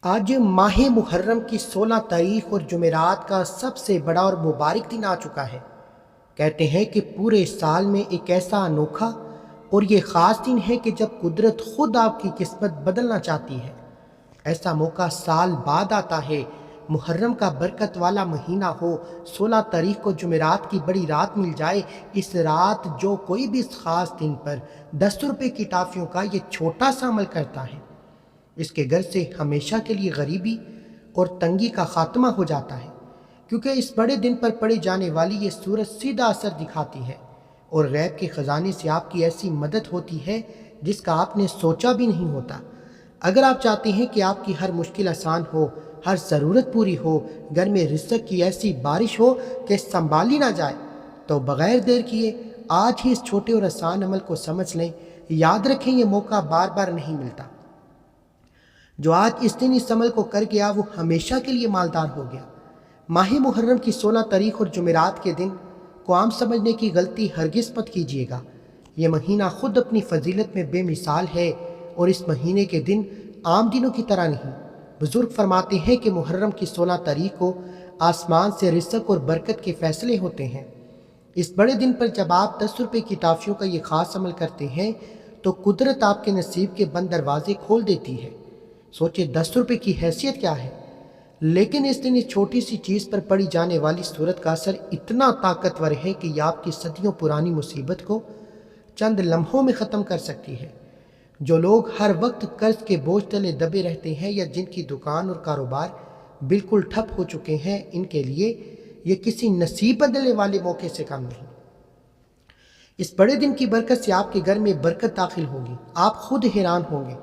آج ماہ محرم کی 16 تاریخ اور جمعرات کا سب سے بڑا اور مبارک دن آ چکا ہے۔ کہتے ہیں کہ پورے سال میں ایک ایسا انوکھا اور یہ خاص دن ہے کہ جب قدرت خود آپ کی قسمت بدلنا چاہتی ہے۔ ایسا موقع سال بعد آتا ہے۔ محرم کا برکت والا مہینہ ہو، 16 تاریخ کو جمعرات کی بڑی رات مل جائے۔ اس رات جو کوئی بھی اس خاص دن پر 10 روپے کی ٹافیوں کا یہ چھوٹا سا عمل کرتا ہے، اس کے گھر سے ہمیشہ کے لیے غریبی اور تنگی کا خاتمہ ہو جاتا ہے، کیونکہ اس بڑے دن پر پڑھی جانے والی یہ سورت سیدھا اثر دکھاتی ہے اور غیب کے خزانے سے آپ کی ایسی مدد ہوتی ہے جس کا آپ نے سوچا بھی نہیں ہوتا۔ اگر آپ چاہتے ہیں کہ آپ کی ہر مشکل آسان ہو، ہر ضرورت پوری ہو، گھر میں رزق کی ایسی بارش ہو کہ سنبھالی نہ جائے، تو بغیر دیر کیے آج ہی اس چھوٹے اور آسان عمل کو سمجھ لیں۔ یاد رکھیں یہ موقع بار بار نہیں ملتا۔ جو آج اس دن اس عمل کو کر گیا وہ ہمیشہ کے لیے مالدار ہو گیا۔ ماہ محرم کی 16 تاریخ اور جمعرات کے دن کو عام سمجھنے کی غلطی ہرگز مت کیجیے گا۔ یہ مہینہ خود اپنی فضیلت میں بے مثال ہے اور اس مہینے کے دن عام دنوں کی طرح نہیں۔ بزرگ فرماتے ہیں کہ محرم کی 16 تاریخ کو آسمان سے رزق اور برکت کے فیصلے ہوتے ہیں۔ اس بڑے دن پر جب آپ 10 روپے کی ٹافیوں کا یہ خاص عمل کرتے ہیں تو قدرت آپ کے نصیب کے بند دروازے کھول دیتی ہے۔ سوچے 10 روپے کی حیثیت کیا ہے، لیکن اس دن اس چھوٹی سی چیز پر پڑی جانے والی سورت کا اثر اتنا طاقتور ہے کہ یہ آپ کی صدیوں پرانی مصیبت کو چند لمحوں میں ختم کر سکتی ہے۔ جو لوگ ہر وقت قرض کے بوجھ تلے دبے رہتے ہیں یا جن کی دکان اور کاروبار بالکل ٹھپ ہو چکے ہیں، ان کے لیے یہ کسی نصیب بدلنے والے موقع سے کم نہیں۔ اس بڑے دن کی برکت سے آپ کے گھر میں برکت داخل ہوگی۔ آپ خود حیران ہوں گے۔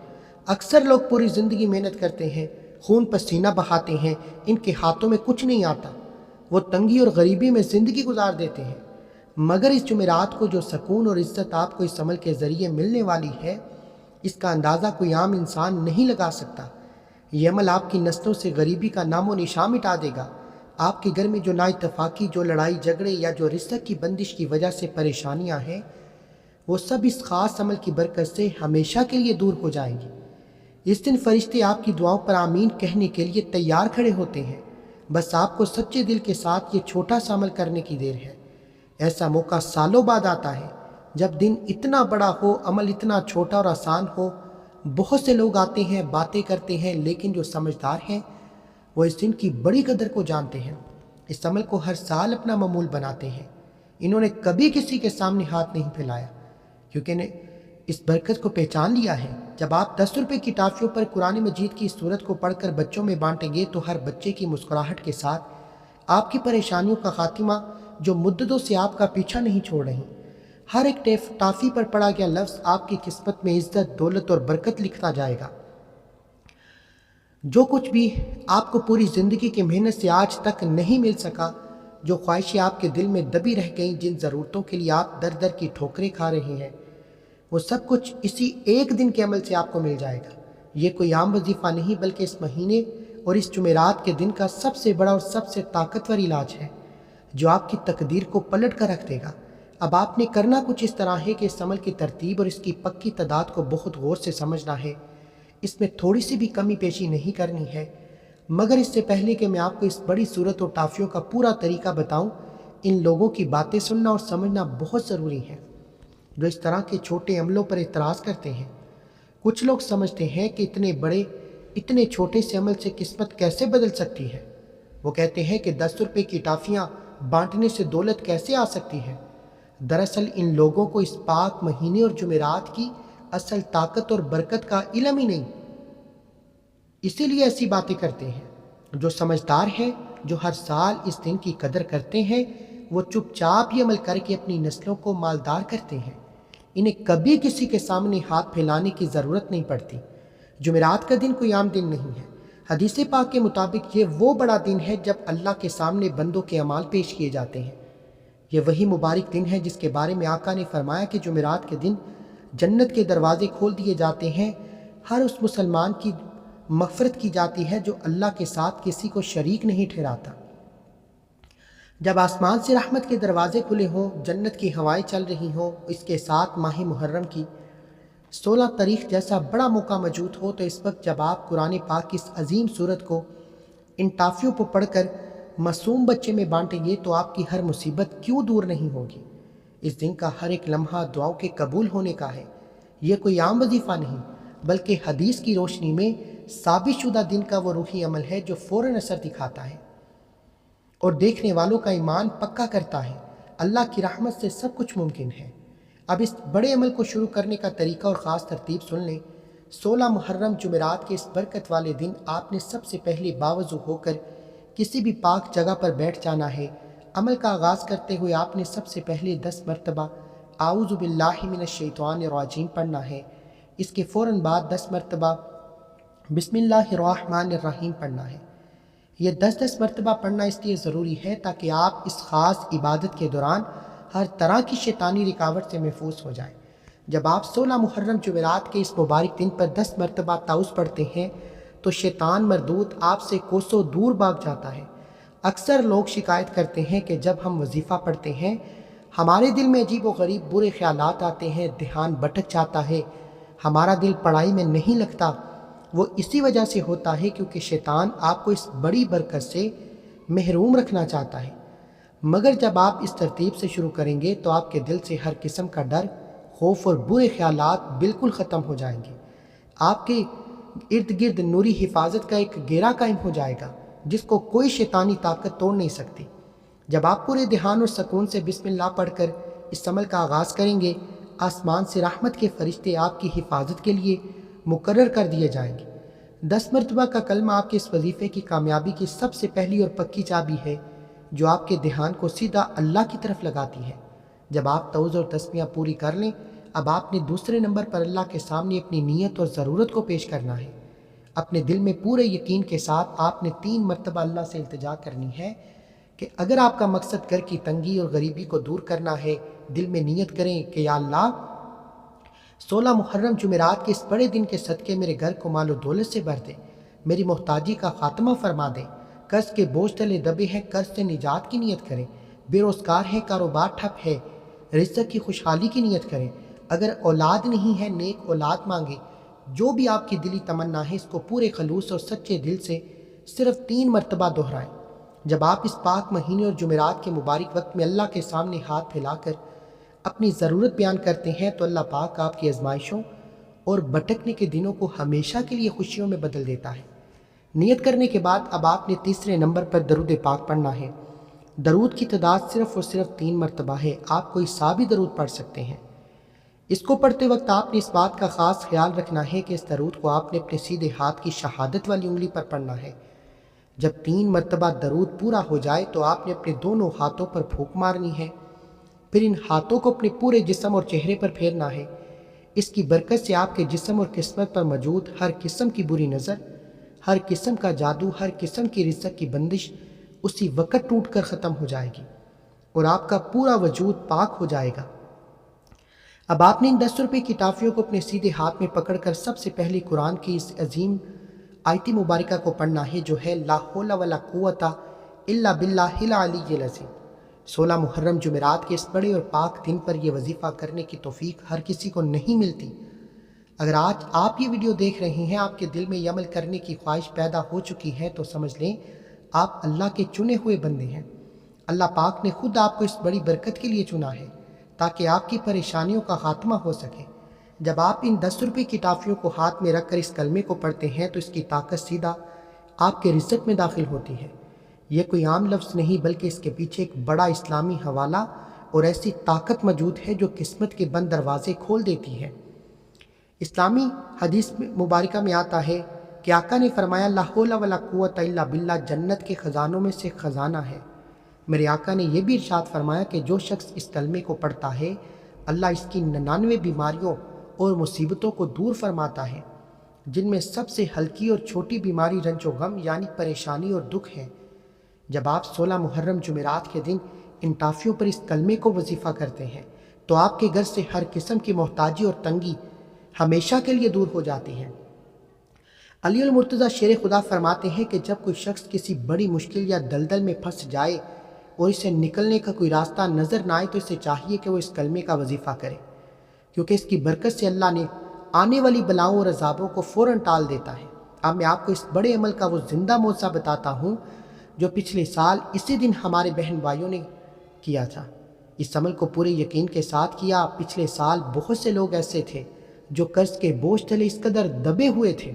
اکثر لوگ پوری زندگی محنت کرتے ہیں، خون پسینہ بہاتے ہیں، ان کے ہاتھوں میں کچھ نہیں آتا، وہ تنگی اور غریبی میں زندگی گزار دیتے ہیں، مگر اس جمعرات کو جو سکون اور عزت آپ کو اس عمل کے ذریعے ملنے والی ہے، اس کا اندازہ کوئی عام انسان نہیں لگا سکتا۔ یہ عمل آپ کی نسلوں سے غریبی کا نام و نشان مٹا دے گا۔ آپ کے گھر میں جو نا اتفاقی، جو لڑائی جھگڑے یا جو رزق کی بندش کی وجہ سے پریشانیاں ہیں، وہ سب اس خاص عمل کی برکت سے ہمیشہ کے لیے دور ہو جائیں گی۔ اس دن فرشتے آپ کی دعاؤں پر آمین کہنے کے لیے تیار کھڑے ہوتے ہیں۔ بس آپ کو سچے دل کے ساتھ یہ چھوٹا سا عمل کرنے کی دیر ہے۔ ایسا موقع سالوں بعد آتا ہے جب دن اتنا بڑا ہو، عمل اتنا چھوٹا اور آسان ہو۔ بہت سے لوگ آتے ہیں، باتیں کرتے ہیں، لیکن جو سمجھدار ہیں وہ اس دن کی بڑی قدر کو جانتے ہیں۔ اس عمل کو ہر سال اپنا معمول بناتے ہیں۔ انہوں نے کبھی کسی کے سامنے ہاتھ نہیں پھیلایا، کیونکہ انہیں اس برکت کو پہچان لیا ہے۔ جب آپ 10 روپے کی ٹافیوں پر قرآن مجید کی سورت کو پڑھ کر بچوں میں بانٹیں گے تو ہر بچے کی مسکراہٹ کے ساتھ آپ کی پریشانیوں کا خاتمہ جو مدتوں سے آپ کا پیچھا نہیں چھوڑ رہی، ہر ایک ٹافی پر پڑھا گیا لفظ آپ کی قسمت میں عزت، دولت اور برکت لکھتا جائے گا۔ جو کچھ بھی آپ کو پوری زندگی کی محنت سے آج تک نہیں مل سکا، جو خواہشیں آپ کے دل میں دبی رہ گئیں، جن ضرورتوں کے لیے آپ در در کی ٹھوکریں کھا رہے ہیں، وہ سب کچھ اسی ایک دن کے عمل سے آپ کو مل جائے گا۔ یہ کوئی عام وظیفہ نہیں، بلکہ اس مہینے اور اس جمعرات کے دن کا سب سے بڑا اور سب سے طاقتور علاج ہے، جو آپ کی تقدیر کو پلٹ کر رکھ دے گا۔ اب آپ نے کرنا کچھ اس طرح ہے کہ اس عمل کی ترتیب اور اس کی پکی تعداد کو بہت غور سے سمجھنا ہے۔ اس میں تھوڑی سی بھی کمی پیشی نہیں کرنی ہے، مگر اس سے پہلے کہ میں آپ کو اس بڑی صورت اور ٹافیوں کا پورا طریقہ بتاؤں، ان لوگوں کی باتیں سننا اور سمجھنا بہت ضروری ہے جو اس طرح کے چھوٹے عملوں پر اعتراض کرتے ہیں۔ کچھ لوگ سمجھتے ہیں کہ اتنے چھوٹے سے عمل سے قسمت کیسے بدل سکتی ہے۔ وہ کہتے ہیں کہ 10 روپے کی ٹافیاں بانٹنے سے دولت کیسے آ سکتی ہے۔ دراصل ان لوگوں کو اس پاک مہینے اور جمعرات کی اصل طاقت اور برکت کا علم ہی نہیں، اسی لیے ایسی باتیں کرتے ہیں۔ جو سمجھدار ہیں، جو ہر سال اس دن کی قدر کرتے ہیں، وہ چپ چاپ یہ عمل کر کے اپنی نسلوں کو مالدار کرتے ہیں۔ انہیں کبھی کسی کے سامنے ہاتھ پھیلانے کی ضرورت نہیں پڑتی۔ جمعرات کا دن کوئی عام دن نہیں ہے۔ حدیث پاک کے مطابق یہ وہ بڑا دن ہے جب اللہ کے سامنے بندوں کے اعمال پیش کیے جاتے ہیں۔ یہ وہی مبارک دن ہے جس کے بارے میں آقا نے فرمایا کہ جمعرات کے دن جنت کے دروازے کھول دیے جاتے ہیں، ہر اس مسلمان کی مغفرت کی جاتی ہے جو اللہ کے ساتھ کسی کو شریک نہیں ٹھہراتا۔ جب آسمان سے رحمت کے دروازے کھلے ہوں، جنت کی ہوائیں چل رہی ہوں، اس کے ساتھ ماہ محرم کی 16 تاریخ جیسا بڑا موقع موجود ہو تو اس وقت جب آپ قرآن پاک کی اس عظیم صورت کو ان ٹافیوں پر پڑھ کر معصوم بچے میں بانٹیں گے تو آپ کی ہر مصیبت کیوں دور نہیں ہوگی۔ اس دن کا ہر ایک لمحہ دعاؤں کے قبول ہونے کا ہے۔ یہ کوئی عام وظیفہ نہیں بلکہ حدیث کی روشنی میں ثابت شدہ دن کا وہ روحی عمل ہے جو فوراً اثر دکھاتا ہے اور دیکھنے والوں کا ایمان پکا کرتا ہے۔ اللہ کی رحمت سے سب کچھ ممکن ہے۔ اب اس بڑے عمل کو شروع کرنے کا طریقہ اور خاص ترتیب سن لیں۔ 16 محرم جمعرات کے اس برکت والے دن آپ نے سب سے پہلے باوضو ہو کر کسی بھی پاک جگہ پر بیٹھ جانا ہے۔ عمل کا آغاز کرتے ہوئے آپ نے سب سے پہلے 10 مرتبہ اعوذ باللہ من الشیطان الرجیم پڑھنا ہے۔ اس کے فوراً بعد 10 مرتبہ بسم اللہ الرحمن الرحیم پڑھنا ہے۔ یہ 10 مرتبہ پڑھنا اس لیے ضروری ہے تاکہ آپ اس خاص عبادت کے دوران ہر طرح کی شیطانی رکاوٹ سے محفوظ ہو جائیں۔ جب آپ 16 محرم جمعرات کے اس مبارک دن پر 10 مرتبہ تعوذ پڑھتے ہیں تو شیطان مردود آپ سے کوسوں دور بھاگ جاتا ہے۔ اکثر لوگ شکایت کرتے ہیں کہ جب ہم وظیفہ پڑھتے ہیں ہمارے دل میں عجیب و غریب برے خیالات آتے ہیں، دھیان بھٹک جاتا ہے، ہمارا دل پڑھائی میں نہیں لگتا۔ وہ اسی وجہ سے ہوتا ہے کیونکہ شیطان آپ کو اس بڑی برکت سے محروم رکھنا چاہتا ہے۔ مگر جب آپ اس ترتیب سے شروع کریں گے تو آپ کے دل سے ہر قسم کا ڈر، خوف اور برے خیالات بالکل ختم ہو جائیں گے۔ آپ کے ارد گرد نوری حفاظت کا ایک گھیرا قائم ہو جائے گا جس کو کوئی شیطانی طاقت توڑ نہیں سکتی۔ جب آپ پورے دھیان اور سکون سے بسم اللہ پڑھ کر اس عمل کا آغاز کریں گے، آسمان سے رحمت کے فرشتے آپ کی حفاظت کے لیے مقرر کر دیے جائیں گے۔ 10 مرتبہ کا کلمہ آپ کے اس وظیفے کی کامیابی کی سب سے پہلی اور پکی چابی ہے جو آپ کے دھیان کو سیدھا اللہ کی طرف لگاتی ہے۔ جب آپ تعوذ اور تسمیہ پوری کر لیں، اب آپ نے دوسرے نمبر پر اللہ کے سامنے اپنی نیت اور ضرورت کو پیش کرنا ہے۔ اپنے دل میں پورے یقین کے ساتھ آپ نے 3 مرتبہ اللہ سے التجا کرنی ہے کہ اگر آپ کا مقصد گھر کی تنگی اور غریبی کو دور کرنا ہے، دل میں نیت کریں کہ یا اللہ 16 محرم جمعرات کے اس بڑے دن کے صدقے میرے گھر کو مال و دولت سے بھر دے، میری محتاجی کا خاتمہ فرما دے، قرض کے بوجھ تلے دبے ہیں قرض سے نجات کی نیت کریں، بے روزگار ہے کاروبار ٹھپ ہے رزق کی خوشحالی کی نیت کریں، اگر اولاد نہیں ہے نیک اولاد مانگے۔ جو بھی آپ کی دلی تمنا ہے اس کو پورے خلوص اور سچے دل سے صرف 3 مرتبہ دہرائیں۔ جب آپ اس پاک مہینے اور جمعرات کے مبارک وقت میں اللہ کے سامنے ہاتھ پھیلا کر اپنی ضرورت بیان کرتے ہیں تو اللہ پاک آپ کی آزمائشوں اور بھٹکنے کے دنوں کو ہمیشہ کے لیے خوشیوں میں بدل دیتا ہے۔ نیت کرنے کے بعد اب آپ نے تیسرے نمبر پر درود پاک پڑھنا ہے۔ درود کی تعداد صرف اور صرف 3 مرتبہ ہے، آپ کوئی سا بھی درود پڑھ سکتے ہیں۔ اس کو پڑھتے وقت آپ نے اس بات کا خاص خیال رکھنا ہے کہ اس درود کو آپ نے اپنے سیدھے ہاتھ کی شہادت والی انگلی پر پڑھنا ہے۔ جب 3 مرتبہ درود پورا ہو جائے تو آپ نے اپنے دونوں ہاتھوں پر پھونک مارنی ہے، پھر ان ہاتھوں کو اپنے پورے جسم اور چہرے پر پھیرنا ہے۔ اس کی برکت سے آپ کے جسم اور قسمت پر موجود ہر قسم کی بری نظر، ہر قسم کا جادو، ہر قسم کی رزق کی بندش اسی وقت ٹوٹ کر ختم ہو جائے گی اور آپ کا پورا وجود پاک ہو جائے گا۔ اب آپ نے ان 10 روپے کی ٹافیوں کو اپنے سیدھے ہاتھ میں پکڑ کر سب سے پہلے قرآن کی اس عظیم آیت مبارکہ کو پڑھنا ہے جو ہے لا حول ولا قوت الا باللہ العلی العظیم۔ 16 محرم جمعرات کے اس بڑے اور پاک دن پر یہ وظیفہ کرنے کی توفیق ہر کسی کو نہیں ملتی۔ اگر آج آپ یہ ویڈیو دیکھ رہے ہیں، آپ کے دل میں یہ عمل کرنے کی خواہش پیدا ہو چکی ہے تو سمجھ لیں آپ اللہ کے چنے ہوئے بندے ہیں۔ اللہ پاک نے خود آپ کو اس بڑی برکت کے لیے چنا ہے تاکہ آپ کی پریشانیوں کا خاتمہ ہو سکے۔ جب آپ ان 10 روپے کی ٹافیوں کو ہاتھ میں رکھ کر اس کلمے کو پڑھتے ہیں تو اس کی طاقت سیدھا آپ کے رزق میں داخل ہوتی ہے۔ یہ کوئی عام لفظ نہیں بلکہ اس کے پیچھے ایک بڑا اسلامی حوالہ اور ایسی طاقت موجود ہے جو قسمت کے بند دروازے کھول دیتی ہے۔ اسلامی حدیث مبارکہ میں آتا ہے کہ آقا نے فرمایا لا حول ولا قوت الا باللہ جنت کے خزانوں میں سے خزانہ ہے۔ میرے آقا نے یہ بھی ارشاد فرمایا کہ جو شخص اس کلمے کو پڑھتا ہے اللہ اس کی 99 بیماریوں اور مصیبتوں کو دور فرماتا ہے، جن میں سب سے ہلکی اور چھوٹی بیماری رنج و غم یعنی پریشانی اور دکھ ہے۔ جب آپ 16 محرم جمعرات کے دن ان ٹافیوں پر اس کلمے کو وظیفہ کرتے ہیں تو آپ کے گھر سے ہر قسم کی محتاجی اور تنگی ہمیشہ کے لیے دور ہو جاتی ہے۔ علی المرتضیٰ شیر خدا فرماتے ہیں کہ جب کوئی شخص کسی بڑی مشکل یا دلدل میں پھنس جائے اور اسے نکلنے کا کوئی راستہ نظر نہ آئے تو اسے چاہیے کہ وہ اس کلمے کا وظیفہ کرے، کیونکہ اس کی برکت سے اللہ نے آنے والی بلاؤں اور عذابوں کو فوراً ٹال دیتا ہے۔ اب میں آپ کو اس بڑے عمل کا وہ زندہ معجزہ بتاتا ہوں جو پچھلے سال اسی دن ہمارے بہن بھائیوں نے کیا تھا۔ اس عمل کو پورے یقین کے ساتھ کیا۔ پچھلے سال بہت سے لوگ ایسے تھے جو قرض کے بوجھ تلے اس قدر دبے ہوئے تھے،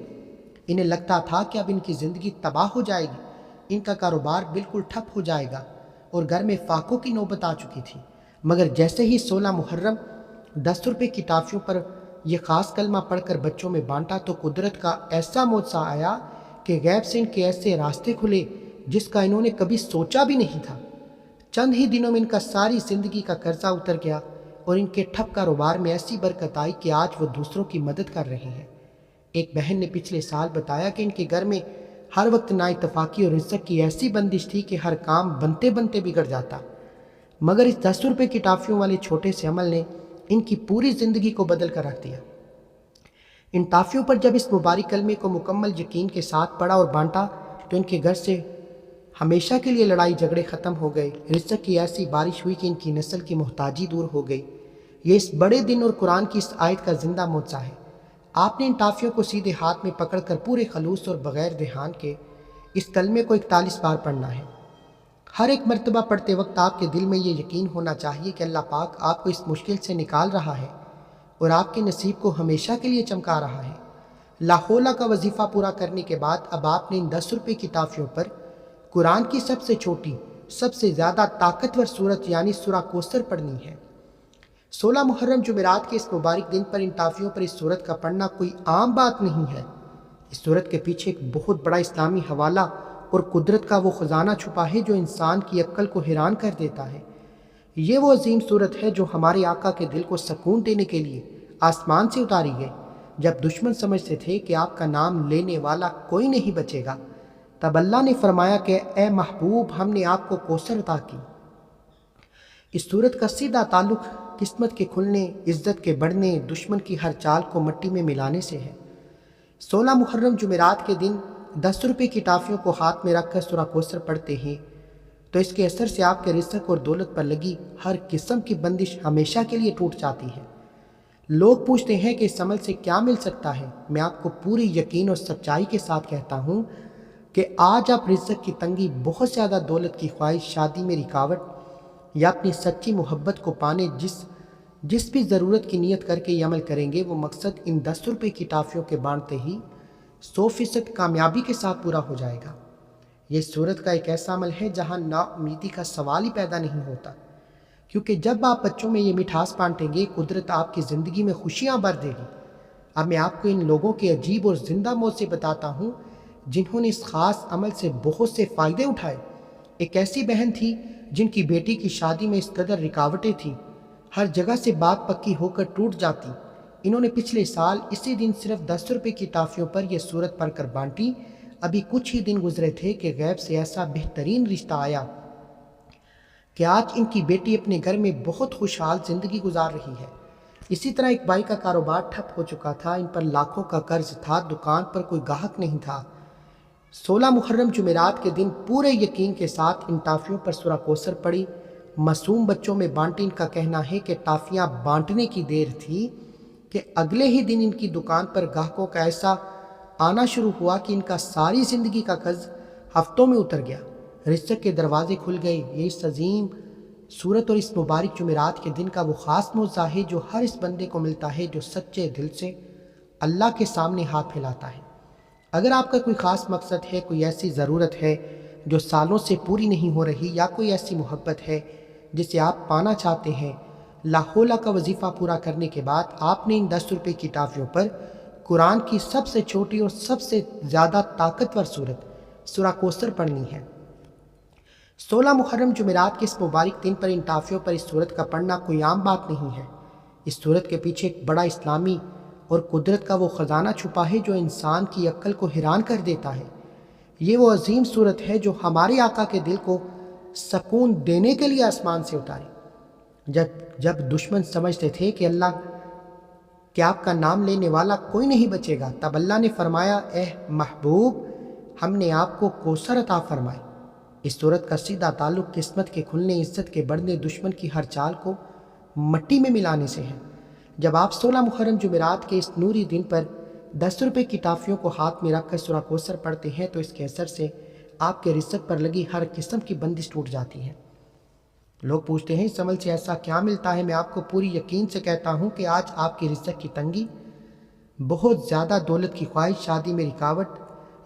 انہیں لگتا تھا کہ اب ان کی زندگی تباہ ہو جائے گی، ان کا کاروبار بالکل ٹھپ ہو جائے گا اور گھر میں فاقوں کی نوبت آ چکی تھی۔ مگر جیسے ہی 16 محرم 10 روپے کی ٹافیوں پر یہ خاص کلمہ پڑھ کر بچوں میں بانٹا تو قدرت کا ایسا معجزہ آیا کہ غیب سے ان کے ایسے راستے کھلے جس کا انہوں نے کبھی سوچا بھی نہیں تھا۔ چند ہی دنوں میں ان کا ساری زندگی کا قرضہ اتر گیا اور ان کے ٹھپ کاروبار میں ایسی برکت آئی کہ آج وہ دوسروں کی مدد کر رہے ہیں۔ ایک بہن نے پچھلے سال بتایا کہ ان کے گھر میں ہر وقت نا اتفاقی اور رزق کی ایسی بندش تھی کہ ہر کام بنتے بنتے بگڑ جاتا، مگر اس 10 روپے کی ٹافیوں والے چھوٹے سے عمل نے ان کی پوری زندگی کو بدل کر رکھ دیا۔ ان ٹافیوں پر جب اس مبارک کلمے کو مکمل یقین کے ساتھ پڑھا اور بانٹا تو ان کے گھر سے ہمیشہ کے لیے لڑائی جھگڑے ختم ہو گئے، رزق کی ایسی بارش ہوئی کہ ان کی نسل کی محتاجی دور ہو گئی۔ یہ اس بڑے دن اور قرآن کی اس آیت کا زندہ معجزہ ہے۔ آپ نے ان ٹافیوں کو سیدھے ہاتھ میں پکڑ کر پورے خلوص اور بغیر دھیان کے اس کلمے کو 41 بار پڑھنا ہے۔ ہر ایک مرتبہ پڑھتے وقت آپ کے دل میں یہ یقین ہونا چاہیے کہ اللہ پاک آپ کو اس مشکل سے نکال رہا ہے اور آپ کے نصیب کو ہمیشہ کے لیے چمکا رہا ہے۔ لا حول کا وظیفہ پورا کرنے کے بعد اب آپ نے ان 10 روپے کی ٹافیوں پر قرآن کی سب سے چھوٹی، سب سے زیادہ طاقتور سورت یعنی سورہ کوثر پڑھنی ہے۔ 16 محرم جمعرات کے اس مبارک دن پر ان ٹافیوں پر اس سورت کا پڑھنا کوئی عام بات نہیں ہے۔ اس سورت کے پیچھے ایک بہت بڑا اسلامی حوالہ اور قدرت کا وہ خزانہ چھپا ہے جو انسان کی عقل کو حیران کر دیتا ہے۔ یہ وہ عظیم سورت ہے جو ہمارے آقا کے دل کو سکون دینے کے لیے آسمان سے اتاری گئی۔ جب دشمن سمجھتے تھے کہ آپ کا نام لینے والا کوئی نہیں بچے گا، تب اللہ نے فرمایا کہ اے محبوب ہم نے آپ کو کوثر عطا کی۔ اس سورت کا سیدھا تعلق قسمت کے کھلنے، عزت کے بڑھنے، دشمن کی ہر چال کو مٹی میں ملانے سے ہے۔ 16 محرم جمعرات کے دن 10 روپے کی ٹافیوں کو ہاتھ میں رکھ کر سورہ کوثر پڑھتے ہیں تو اس کے اثر سے آپ کے رزق اور دولت پر لگی ہر قسم کی بندش ہمیشہ کے لیے ٹوٹ جاتی ہے۔ لوگ پوچھتے ہیں کہ اس عمل سے کیا مل سکتا ہے؟ میں آپ کو پوری یقین اور سچائی کے ساتھ کہتا ہوں کہ آج آپ رزق کی تنگی، بہت زیادہ دولت کی خواہش، شادی میں رکاوٹ یا اپنی سچی محبت کو پانے جس بھی ضرورت کی نیت کر کے یہ عمل کریں گے، وہ مقصد ان 10 روپے کی ٹافیوں کے بانٹتے ہی 100% کامیابی کے ساتھ پورا ہو جائے گا۔ یہ صورت کا ایک ایسا عمل ہے جہاں نا امیدی کا سوال ہی پیدا نہیں ہوتا، کیونکہ جب آپ بچوں میں یہ مٹھاس بانٹیں گے، قدرت آپ کی زندگی میں خوشیاں بھر دے گی۔ اب میں آپ کو ان لوگوں کے عجیب اور زندہ معجزے بتاتا ہوں جنہوں نے اس خاص عمل سے بہت سے فائدے اٹھائے۔ ایک ایسی بہن تھی جن کی بیٹی کی شادی میں اس قدر رکاوٹیں تھیں، ہر جگہ سے بات پکی ہو کر ٹوٹ جاتی۔ انہوں نے پچھلے سال اسی دن صرف 10 روپے کی ٹافیوں پر یہ سورت پڑھ کر بانٹی۔ ابھی کچھ ہی دن گزرے تھے کہ غیب سے ایسا بہترین رشتہ آیا کہ آج ان کی بیٹی اپنے گھر میں بہت خوشحال زندگی گزار رہی ہے۔ اسی طرح ایک بھائی کا کاروبار ٹھپ ہو چکا تھا، ان پر لاکھوں کا قرض تھا، دکان پر کوئی گاہک نہیں تھا۔ 16 محرم جمعرات کے دن پورے یقین کے ساتھ ان ٹافیوں پر سورہ کوثر پڑھی، معصوم بچوں میں بانٹی۔ ان کا کہنا ہے کہ ٹافیاں بانٹنے کی دیر تھی کہ اگلے ہی دن ان کی دکان پر گاہکوں کا ایسا آنا شروع ہوا کہ ان کا ساری زندگی کا قرض ہفتوں میں اتر گیا، رزق کے دروازے کھل گئے۔ یہ اس عظیم سورت اور اس مبارک جمعرات کے دن کا وہ خاص معجزہ ہے جو ہر اس بندے کو ملتا ہے جو سچے دل سے اللہ کے سامنے ہاتھ پھیلاتا ہے۔ اگر آپ کا کوئی خاص مقصد ہے، کوئی ایسی ضرورت ہے جو سالوں سے پوری نہیں ہو رہی، یا کوئی ایسی محبت ہے جسے آپ پانا چاہتے ہیں، لا حول کا وظیفہ پورا کرنے کے بعد آپ نے ان 10 روپے کی ٹافیوں پر قرآن کی سب سے چھوٹی اور سب سے زیادہ طاقتور سورت سورہ کوثر پڑھنی ہے۔ 16 محرم جمعرات کے اس مبارک دن پر ان ٹافیوں پر اس سورت کا پڑھنا کوئی عام بات نہیں ہے۔ اس سورت کے پیچھے ایک بڑا اسلامی اور قدرت کا وہ خزانہ چھپا ہے جو انسان کی عقل کو حیران کر دیتا ہے۔ یہ وہ عظیم سورت ہے جو ہمارے آقا کے دل کو سکون دینے کے لیے آسمان سے اتاری۔ جب دشمن سمجھتے تھے کہ آپ کا نام لینے والا کوئی نہیں بچے گا، تب اللہ نے فرمایا اے محبوب ہم نے آپ کو کوثر عطا فرمائی۔ اس سورت کا سیدھا تعلق قسمت کے کھلنے، عزت کے بڑھنے، دشمن کی ہر چال کو مٹی میں ملانے سے ہے۔ جب آپ 16 محرم جمعرات کے اس نوری دن پر 10 روپے کی ٹافیوں کو ہاتھ میں رکھ کر سورہ کوثر پڑھتے ہیں تو اس کے اثر سے آپ کے رزق پر لگی ہر قسم کی بندش ٹوٹ جاتی ہے۔ لوگ پوچھتے ہیں اس عمل سے ایسا کیا ملتا ہے؟ میں آپ کو پوری یقین سے کہتا ہوں کہ آج آپ کی رزق کی تنگی، بہت زیادہ دولت کی خواہش، شادی میں رکاوٹ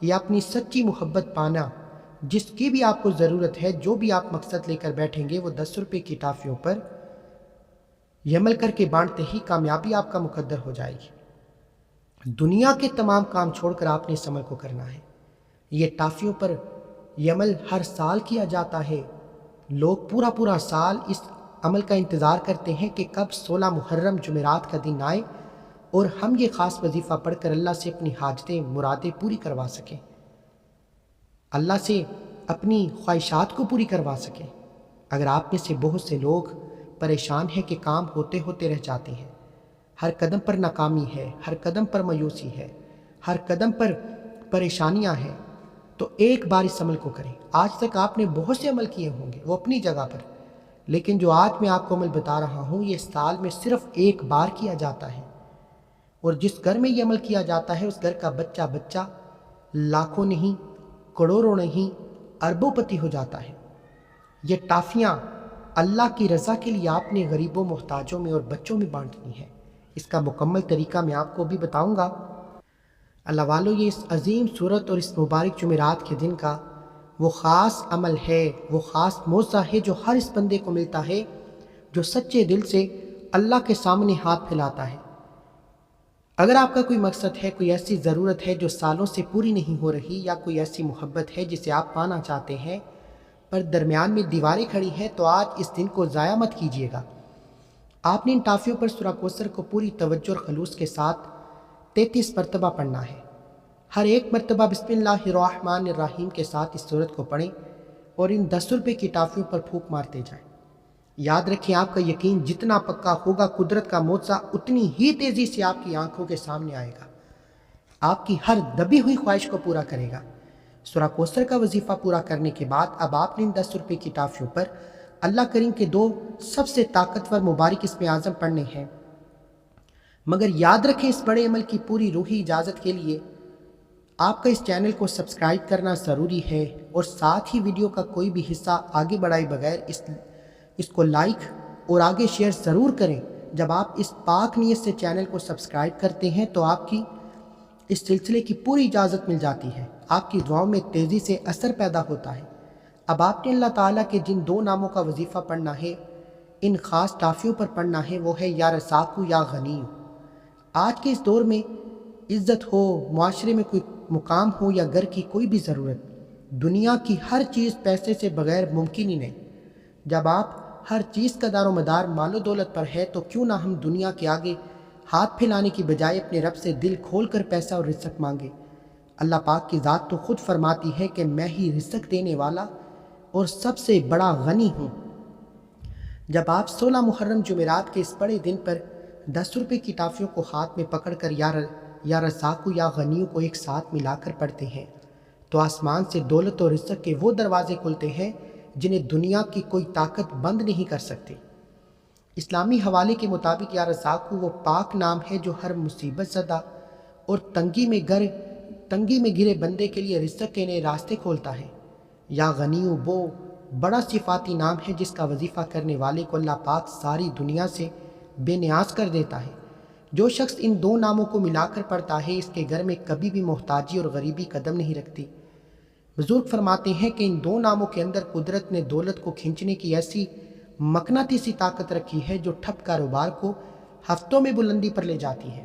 یا اپنی سچی محبت پانا، جس کی بھی آپ کو ضرورت ہے، جو بھی آپ مقصد لے کر بیٹھیں گے، وہ 10 روپے کی ٹافیوں پر یہ عمل کر کے بانٹتے ہی کامیابی آپ کا مقدر ہو جائے گی۔ دنیا کے تمام کام چھوڑ کر آپ نے اس عمل کو کرنا ہے۔ یہ ٹافیوں پر یہ عمل ہر سال کیا جاتا ہے۔ لوگ پورا سال اس عمل کا انتظار کرتے ہیں کہ کب 16 محرم جمعرات کا دن آئے اور ہم یہ خاص وظیفہ پڑھ کر اللہ سے اپنی حاجتیں، مرادیں پوری کروا سکیں، اللہ سے اپنی خواہشات کو پوری کروا سکیں۔ اگر آپ میں سے بہت سے لوگ پریشان ہیں کہ کام ہوتے ہوتے رہ جاتے ہیں، ہر قدم پر ناکامی ہے، ہر قدم پر مایوسی ہے، ہر قدم پر پریشانیاں ہیں، تو ایک بار اس عمل کو کریں۔ آج تک آپ نے بہت سے عمل کیے ہوں گے، وہ اپنی جگہ پر، لیکن جو آج میں آپ کو عمل بتا رہا ہوں، یہ سال میں صرف ایک بار کیا جاتا ہے، اور جس گھر میں یہ عمل کیا جاتا ہے اس گھر کا بچہ لاکھوں نہیں، کروڑوں نہیں، اربوں پتی ہو جاتا ہے۔ یہ ٹافیاں اللہ کی رضا کے لیے آپ نے غریبوں، محتاجوں میں اور بچوں میں بانٹنی ہے۔ اس کا مکمل طریقہ میں آپ کو بھی بتاؤں گا۔ اللہ والو، یہ اس عظیم صورت اور اس مبارک جمعرات کے دن کا وہ خاص عمل ہے، وہ خاص موضوع ہے جو ہر اس بندے کو ملتا ہے جو سچے دل سے اللہ کے سامنے ہاتھ پھیلاتا ہے۔ اگر آپ کا کوئی مقصد ہے، کوئی ایسی ضرورت ہے جو سالوں سے پوری نہیں ہو رہی، یا کوئی ایسی محبت ہے جسے آپ پانا چاہتے ہیں پر درمیان میں دیواریں کھڑی ہیں، تو آج اس دن کو ضائع مت کیجیے گا۔ آپ نے ان ٹافیوں پر سورہ کوثر کو پوری توجہ اور خلوص کے ساتھ 33 مرتبہ پڑھنا ہے۔ ہر ایک مرتبہ بسم اللہ الرحمن الرحیم کے ساتھ اس سورت کو پڑھیں اور ان 10 روپے کی ٹافیوں پر پھونک مارتے جائیں۔ یاد رکھیں، آپ کا یقین جتنا پکا ہوگا، قدرت کا معجزہ اتنی ہی تیزی سے آپ کی آنکھوں کے سامنے آئے گا، آپ کی ہر دبی ہوئی خواہش کو پورا کرے گا۔ سورہ کوثر کا وظیفہ پورا کرنے کے بعد اب آپ نے ان 10 روپے کی ٹافیوں پر اللہ کریم کے 2 سب سے طاقتور مبارک اسم اعظم پڑھنے ہیں۔ مگر یاد رکھیں، اس بڑے عمل کی پوری روحی اجازت کے لیے آپ کا اس چینل کو سبسکرائب کرنا ضروری ہے، اور ساتھ ہی ویڈیو کا کوئی بھی حصہ آگے بڑھائے بغیر اس کو لائک اور آگے شیئر ضرور کریں۔ جب آپ اس پاک نیت سے چینل کو سبسکرائب کرتے ہیں تو آپ کی اس سلسلے کی پوری اجازت مل جاتی ہے، آپ کی دعاؤں میں تیزی سے اثر پیدا ہوتا ہے۔ اب آپ نے اللہ تعالیٰ کے جن 2 ناموں کا وظیفہ پڑھنا ہے، ان خاص ٹافیوں پر پڑھنا ہے، وہ ہے یا رزاقو یا غنیو۔ آج کے اس دور میں عزت ہو، معاشرے میں کوئی مقام ہو یا گھر کی کوئی بھی ضرورت، دنیا کی ہر چیز پیسے سے بغیر ممکن ہی نہیں۔ جب آپ ہر چیز کا دار و مدار مال و دولت پر ہے، تو کیوں نہ ہم دنیا کے آگے ہاتھ پھیلانے کی بجائے اپنے رب سے دل کھول کر پیسہ اور رزق مانگے۔ اللہ پاک کی ذات تو خود فرماتی ہے کہ میں ہی رزق دینے والا اور سب سے بڑا غنی ہوں۔ جب آپ 16 محرم جمعرات کے اس بڑے دن پر 10 روپے کی ٹافیوں کو ہاتھ میں پکڑ کر یا رزاقو یا غنیو کو ایک ساتھ ملا کر پڑھتے ہیں، تو آسمان سے دولت اور رزق کے وہ دروازے کھلتے ہیں جنہیں دنیا کی کوئی طاقت بند نہیں کر سکتی۔ اسلامی حوالے کے مطابق یا رزاقو وہ پاک نام ہے جو ہر مصیبت زدہ اور تنگی میں گرے بندے کے لیے رزق کے نئے راستے کھولتا ہے۔ یا غنیو وہ بڑا صفاتی نام ہے جس کا وظیفہ کرنے والے کو اللہ پاک ساری دنیا سے بے نیاز کر دیتا ہے۔ جو شخص ان 2 ناموں کو ملا کر پڑھتا ہے، اس کے گھر میں کبھی بھی محتاجی اور غریبی قدم نہیں رکھتی۔ بزرگ فرماتے ہیں کہ ان 2 ناموں کے اندر قدرت نے دولت کو کھینچنے کی ایسی مقناطیسی طاقت رکھی ہے جو ٹھپ کاروبار کو ہفتوں میں بلندی پر لے جاتی ہے۔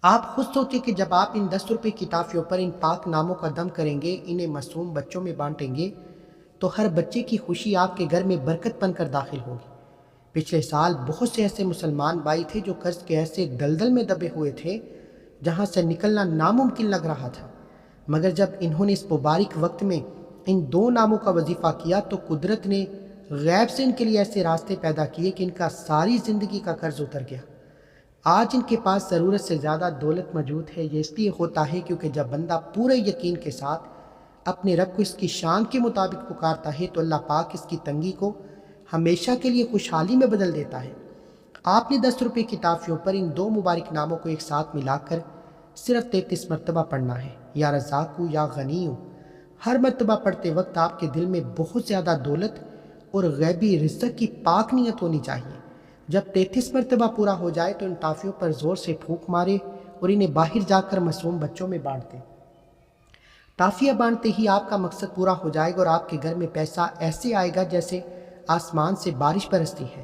آپ خود سوچیں کہ جب آپ ان 10 روپے کی ٹافیوں پر ان پاک ناموں کا دم کریں گے، انہیں معصوم بچوں میں بانٹیں گے، تو ہر بچے کی خوشی آپ کے گھر میں برکت بن کر داخل ہوگی۔ پچھلے سال بہت سے ایسے مسلمان بھائی تھے جو قرض کے ایسے دلدل میں دبے ہوئے تھے جہاں سے نکلنا ناممکن لگ رہا تھا، مگر جب انہوں نے اس مبارک وقت میں ان 2 ناموں کا وظیفہ کیا تو قدرت نے غیب سے ان کے لیے ایسے راستے پیدا کیے کہ ان کا ساری زندگی کا قرض اتر گیا۔ آج ان کے پاس ضرورت سے زیادہ دولت موجود ہے۔ یہ اس لیے ہوتا ہے کیونکہ جب بندہ پورے یقین کے ساتھ اپنے رب کو اس کی شان کے مطابق پکارتا ہے تو اللہ پاک اس کی تنگی کو ہمیشہ کے لیے خوشحالی میں بدل دیتا ہے۔ آپ نے 10 روپے کی ٹافیوں پر ان 2 مبارک ناموں کو ایک ساتھ ملا کر صرف 33 مرتبہ پڑھنا ہے، یا رزاقو یا غنیو۔ ہر مرتبہ پڑھتے وقت آپ کے دل میں بہت زیادہ دولت اور غیبی رزق کی پاک نیت ہونی چاہیے۔ جب 33 مرتبہ پورا ہو جائے تو ان ٹافیوں پر زور سے پھونک مارے اور انہیں باہر جا کر معصوم بچوں میں بانٹ دیں۔ ٹافیاں بانٹتے ہی آپ کا مقصد پورا ہو جائے گا اور آپ کے گھر میں پیسہ ایسے آئے گا جیسے آسمان سے بارش برستی ہے۔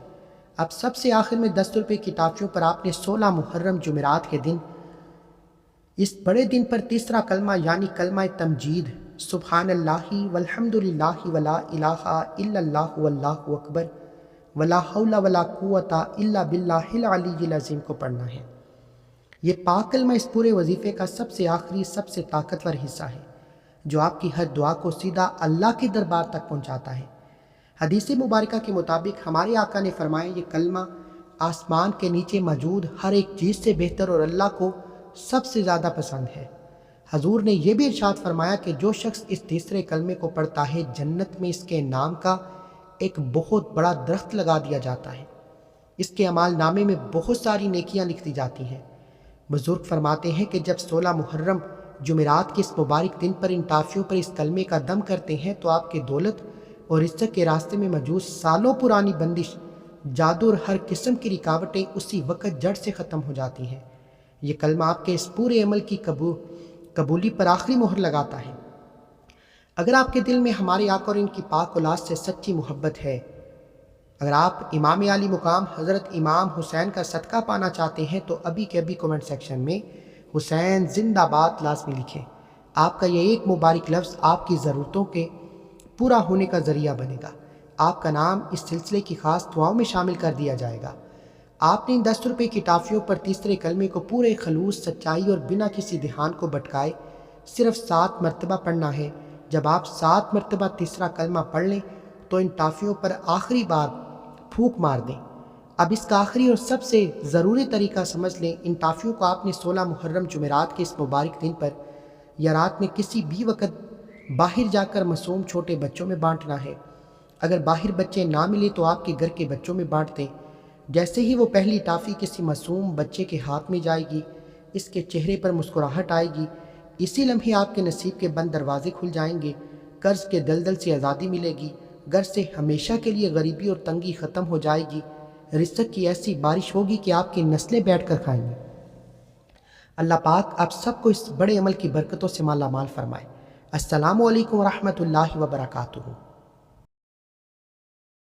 اب سب سے آخر میں 10 روپے کی ٹافیوں پر آپ نے 16 محرم جمعرات کے دن اس بڑے دن پر تیسرا کلمہ یعنی کلمہ تمجید سبحان اللہ والحمد للہ ولا الہ الا اللہ واللہ اکبر ولا حول ولا قوت الا باللہ العلی العظیم کو پڑھنا ہے۔ یہ پاک کلمہ اس پورے وظیفے کا سب سے آخری سب سے طاقتور حصہ ہے جو آپ کی ہر دعا کو سیدھا اللہ کے دربار تک پہنچاتا ہے۔ حدیث مبارکہ کے مطابق ہمارے آقا نے فرمایا یہ کلمہ آسمان کے نیچے موجود ہر ایک چیز سے بہتر اور اللہ کو سب سے زیادہ پسند ہے۔ حضور نے یہ بھی ارشاد فرمایا کہ جو شخص اس تیسرے کلمے کو پڑھتا ہے جنت میں اس کے نام کا ایک بہت بڑا درخت لگا دیا جاتا ہے، اس کے اعمال نامے میں بہت ساری نیکیاں لکھ دی جاتی ہیں۔ بزرگ فرماتے ہیں کہ جب 16 محرم جمعرات کے اس مبارک دن پر ان ٹافیوں پر اس کلمے کا دم کرتے ہیں تو آپ کے دولت اور رزق کے راستے میں موجود سالوں پرانی بندش، جادو اور ہر قسم کی رکاوٹیں اسی وقت جڑ سے ختم ہو جاتی ہیں۔ یہ کلمہ آپ کے اس پورے عمل کی قبولی پر آخری مہر لگاتا ہے۔ اگر آپ کے دل میں ہمارے آقا اور ان کی پاک اولاد سے سچی محبت ہے، اگر آپ امام عالی مقام حضرت امام حسین کا صدقہ پانا چاہتے ہیں تو ابھی کے ابھی کومنٹ سیکشن میں حسین زندہ باد لازمی لکھیں۔ آپ کا یہ ایک مبارک لفظ آپ کی ضرورتوں کے پورا ہونے کا ذریعہ بنے گا۔ آپ کا نام اس سلسلے کی خاص دعاؤں میں شامل کر دیا جائے گا۔ آپ نے ان 10 روپے کی ٹافیوں پر تیسرے کلمے کو پورے خلوص، سچائی اور بنا کسی دھیان کو بھٹکائے صرف 7 مرتبہ پڑھنا ہے۔ جب آپ 7 مرتبہ تیسرا کلمہ پڑھ لیں تو ان ٹافیوں پر آخری بار پھونک مار دیں۔ اب اس کا آخری اور سب سے ضروری طریقہ سمجھ لیں۔ ان ٹافیوں کو آپ نے 16 محرم جمعرات کے اس مبارک دن پر یا رات میں کسی بھی وقت باہر جا کر معصوم چھوٹے بچوں میں بانٹنا ہے۔ اگر باہر بچے نہ ملے تو آپ کے گھر کے بچوں میں بانٹ دیں۔ جیسے ہی وہ پہلی ٹافی کسی معصوم بچے کے ہاتھ میں جائے گی، اس کے چہرے پر مسکراہٹ آئے گی، اسی لمحے آپ کے نصیب کے بند دروازے کھل جائیں گے، قرض کے دلدل سے آزادی ملے گی، گھر سے ہمیشہ کے لیے غریبی اور تنگی ختم ہو جائے گی، رزق کی ایسی بارش ہوگی کہ آپ کی نسلیں بیٹھ کر کھائیں گی۔ اللہ پاک آپ سب کو اس بڑے عمل کی برکتوں سے مالا مال فرمائے۔ السلام علیکم ورحمۃ اللہ وبرکاتہ۔